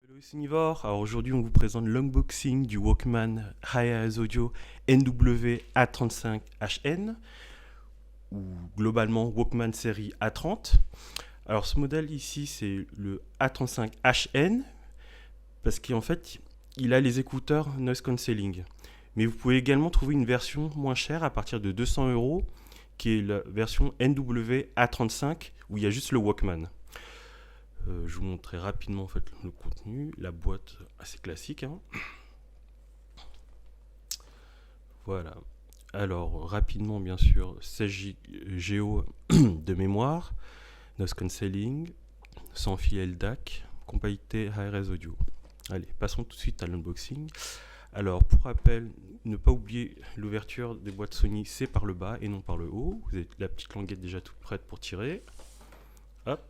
Hello, c'est Nivor. Alors aujourd'hui, on vous présente l'unboxing du Walkman Hi-Res Audio NW-A35HN ou globalement Walkman série A30. Alors ce modèle ici, c'est le A35HN parce qu'en fait, il a les écouteurs noise cancelling. Mais vous pouvez également trouver une version moins chère à partir de 200 euros qui est la version NW-A35 où il y a juste le Walkman. Je vous montrerai rapidement en fait le contenu, la boîte assez classique, hein. Voilà. Alors rapidement bien sûr 16 Go de mémoire, noise cancelling, sans fil LDAC, compatibilité Hi-Res audio. Allez, passons tout de suite à l'unboxing. Alors pour rappel, ne pas oublier l'ouverture des boîtes Sony, c'est par le bas et non par le haut. Vous avez la petite languette déjà toute prête pour tirer. Hop.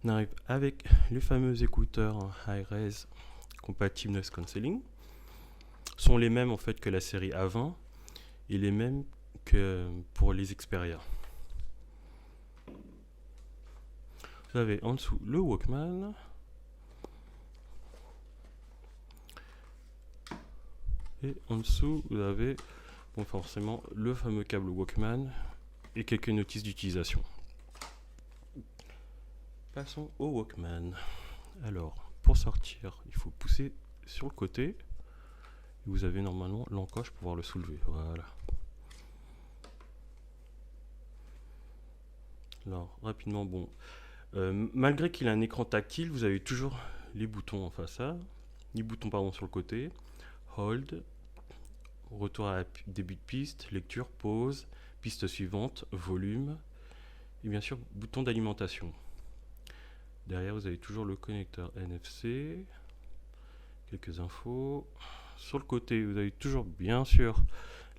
On arrive avec les fameux écouteurs Hi-Res compatibles noise cancelling. Sont les mêmes en fait que la série A20 et les mêmes que pour les Xperia. Vous avez en dessous le Walkman. Et en dessous, vous avez bon, forcément le fameux câble Walkman et quelques notices d'utilisation. Passons au Walkman. Alors, pour sortir, il faut pousser sur le côté. Et vous avez normalement l'encoche pour pouvoir le soulever. Voilà. Alors, rapidement, bon. Malgré qu'il a un écran tactile, vous avez toujours les boutons en façade. Les boutons, pardon, sur le côté. Hold. Retour à début de piste. Lecture, pause. Piste suivante. Volume. Et bien sûr, bouton d'alimentation. Derrière, vous avez toujours le connecteur NFC. Quelques infos. Sur le côté, vous avez toujours, bien sûr,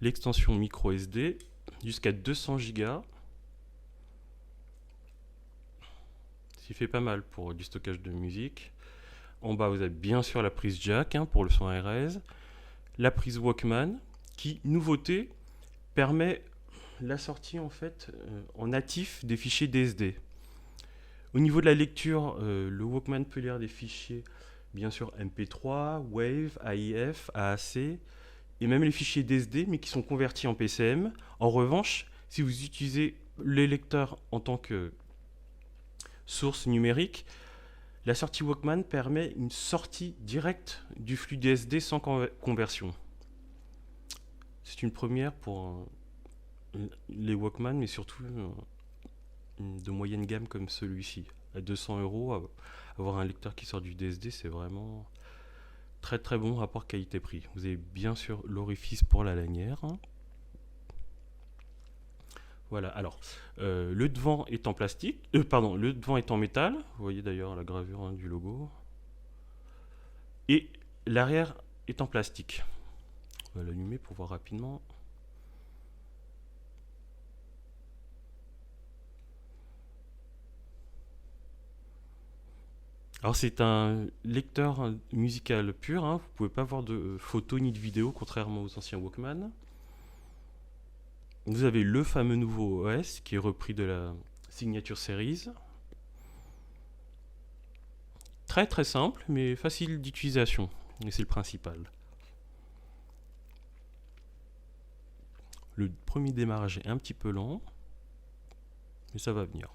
l'extension micro SD jusqu'à 200 Go. Ce qui fait pas mal pour du stockage de musique. En bas, vous avez bien sûr la prise jack pour le son RS. La prise Walkman qui, nouveauté, permet la sortie en fait en natif des fichiers DSD. Au niveau de la lecture, le Walkman peut lire des fichiers, bien sûr MP3, Wave, AIF, AAC, et même les fichiers DSD, mais qui sont convertis en PCM. En revanche, si vous utilisez les lecteurs en tant que source numérique, la sortie Walkman permet une sortie directe du flux DSD sans conversion. C'est une première pour les Walkman, mais surtout de moyenne gamme comme celui-ci. À 200 euros, avoir un lecteur qui sort du DSD, c'est vraiment très très bon rapport qualité-prix. Vous avez bien sûr l'orifice pour la lanière. Voilà, alors le devant est en plastique, le devant est en métal. Vous voyez d'ailleurs la gravure du logo. Et l'arrière est en plastique. On va l'allumer pour voir rapidement. Alors c'est un lecteur musical pur, vous ne pouvez pas voir de photos ni de vidéos, contrairement aux anciens Walkman. Vous avez le fameux nouveau OS qui est repris de la Signature Series. Très très simple, mais facile d'utilisation, et c'est le principal. Le premier démarrage est un petit peu lent, mais ça va venir.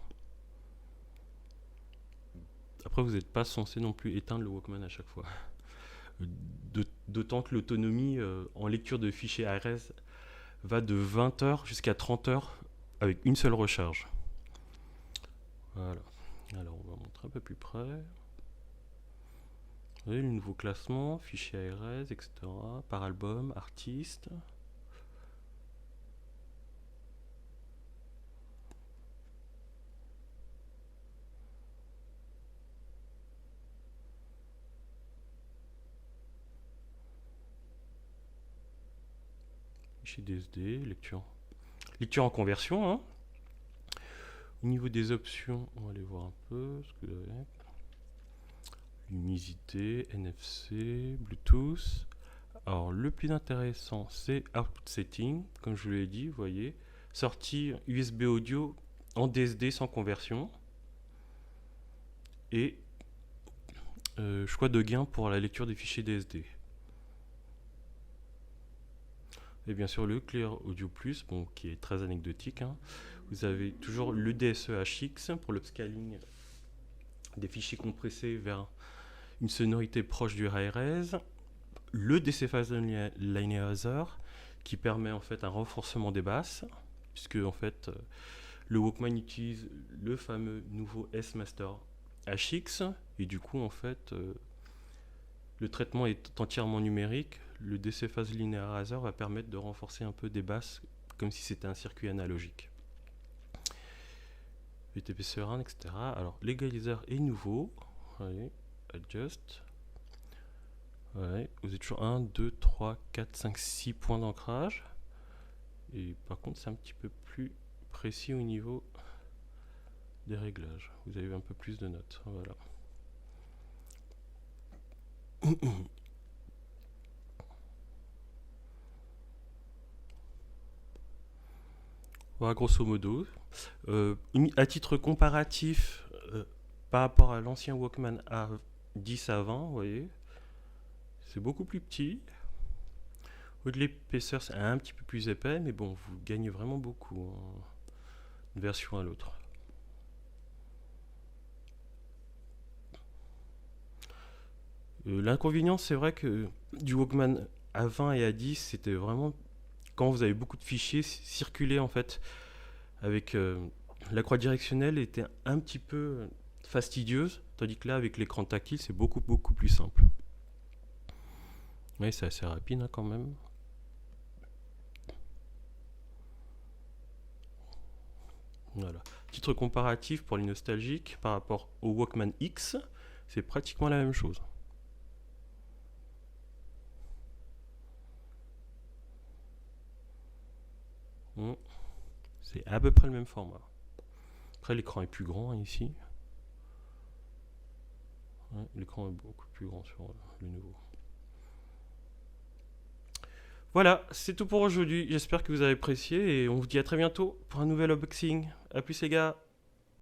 Après, vous n'êtes pas censé non plus éteindre le Walkman à chaque fois. D'autant que l'autonomie en lecture de fichiers ARS va de 20 heures jusqu'à 30 heures avec une seule recharge. Voilà. Alors, on va montrer un peu plus près. Vous voyez le nouveau classement, fichier ARS, etc. Par album, artiste. Fichier DSD, lecture. Lecture en conversion. Au niveau des options, on va aller voir un peu ce que vous avez. Luminosité, NFC, Bluetooth. Alors le plus intéressant c'est Output Setting, comme je vous l'ai dit, vous voyez, sortie USB audio en DSD sans conversion. et choix de gain pour la lecture des fichiers DSD. Et bien sûr le Clear Audio Plus, bon, qui est très anecdotique, hein. Vous avez toujours le DSE-HX pour l'upscaling des fichiers compressés vers une sonorité proche du high-res, le DC Phase Linearizer qui permet en fait un renforcement des basses, puisque en fait le Walkman utilise le fameux nouveau S-Master HX, et du coup en fait le traitement est entièrement numérique. Le DC Phase Linearizer va permettre de renforcer un peu des basses comme si c'était un circuit analogique. VTP Surround, etc. Alors l'égaliseur est nouveau. Allez, adjust. Ouais, vous êtes toujours 1, 2, 3, 4, 5, 6 points d'ancrage. Et par contre, c'est un petit peu plus précis au niveau des réglages. Vous avez un peu plus de notes. Voilà. Voilà, grosso modo. À titre comparatif, par rapport à l'ancien Walkman A10 avant, vous voyez, c'est beaucoup plus petit. Au-delà de l'épaisseur, c'est un petit peu plus épais, mais bon, vous gagnez vraiment beaucoup d'une version à l'autre. L'inconvénient, c'est vrai que du Walkman A20 et A10, c'était vraiment quand vous avez beaucoup de fichiers circuler en fait avec la croix directionnelle était un petit peu fastidieuse, tandis que là avec l'écran tactile c'est beaucoup plus simple. Mais c'est assez rapide hein, quand même. Voilà. Titre comparatif pour les nostalgiques par rapport au Walkman X, c'est pratiquement la même chose. C'est à peu près le même format. Après l'écran est plus grand hein, ici. Ouais, l'écran est beaucoup plus grand sur le nouveau. Voilà, c'est tout pour aujourd'hui. J'espère que vous avez apprécié et on vous dit à très bientôt pour un nouvel unboxing. A plus les gars.